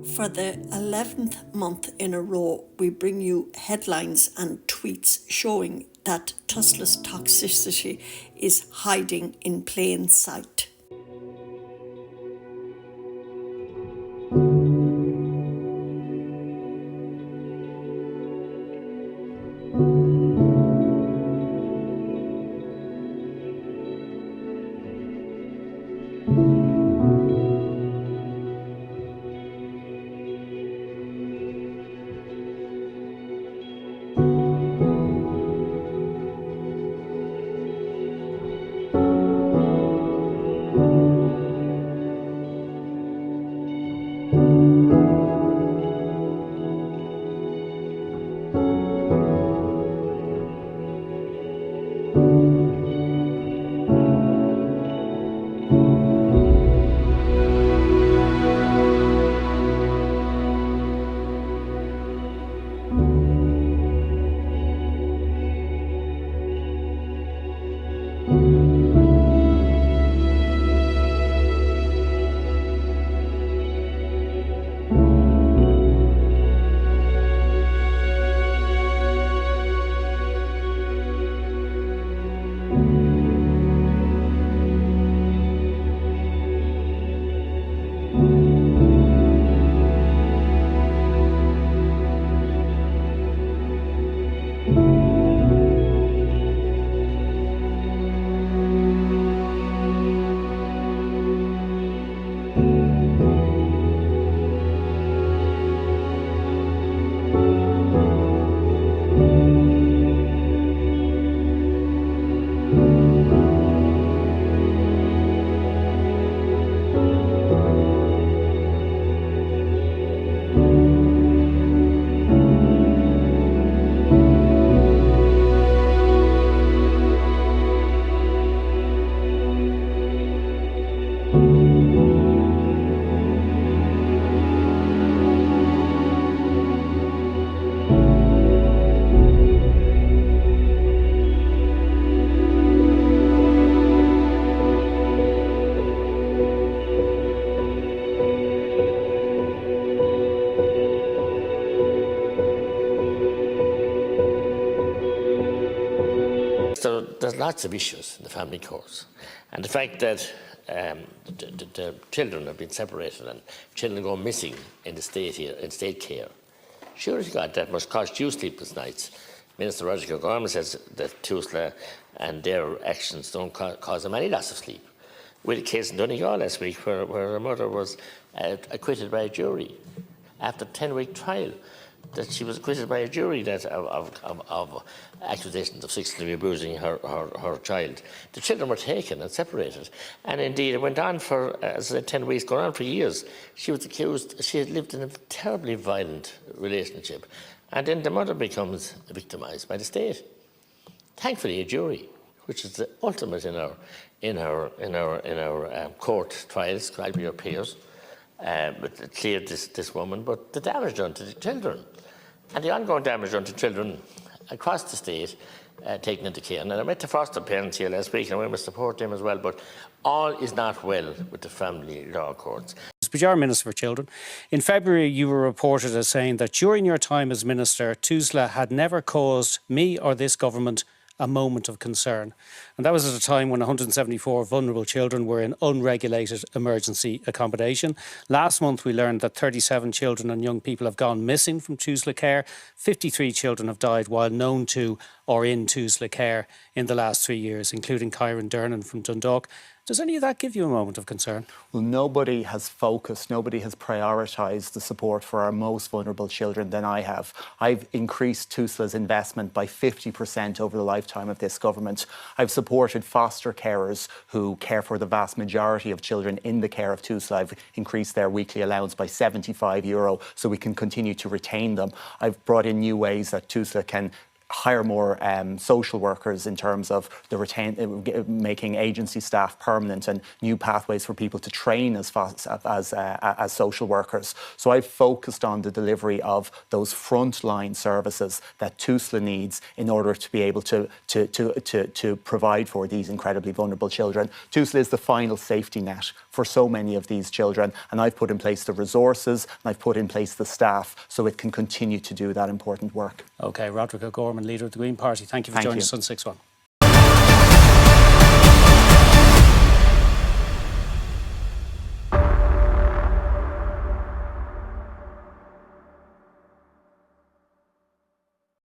For the 11th month in a row, we bring you headlines and tweets showing that Tusla's toxicity is hiding in plain sight. So there's lots of issues in the family courts, and the fact that the children have been separated and children go missing in the state here, in state care. Sure to God, that must cost you sleepless nights. Minister Roger Gorman says that Tusla and their actions don't cause them any loss of sleep. We had a case in Donegal last week where a mother was acquitted by a jury after a 10-week trial. That she was acquitted by a jury of accusations of sexually abusing her child. The children were taken and separated, and indeed it went on for 10 weeks, going on for years. She was accused. She had lived in a terribly violent relationship, and then the mother becomes victimised by the state. Thankfully, a jury, which is the ultimate in our court trials, tried by your peers, but cleared this woman. But the damage done to the children, and the ongoing damage done to children across the state, taken into care. And I met the foster parents here last week, and we must support them as well. But all is not well with the family law courts. But you're Minister for Children. In February, you were reported as saying that during your time as Minister, Tusla had never caused me or this government a moment of concern. And that was at a time when 174 vulnerable children were in unregulated emergency accommodation. Last month, we learned that 37 children and young people have gone missing from Tusla care. 53 children have died while known to or in Tusla care in the last 3 years, including Kyron Dernan from Dundalk. Does any of that give you a moment of concern? Well, nobody has focused, nobody has prioritised the support for our most vulnerable children than I have. I've increased Tusla's investment by 50% over the lifetime of this government. I've supported foster carers who care for the vast majority of children in the care of Tusla. I've increased their weekly allowance by €75 so we can continue to retain them. I've brought in new ways that Tusla can hire more social workers in terms of making agency staff permanent and new pathways for people to train as social workers. So I've focused on the delivery of those frontline services that Tusla needs in order to be able to provide for these incredibly vulnerable children. Tusla is the final safety net for so many of these children, and I've put in place the resources and I've put in place the staff so it can continue to do that important work. OK, Roderick O'Gorman, leader of the Green Party, thank you for joining us on 6-1.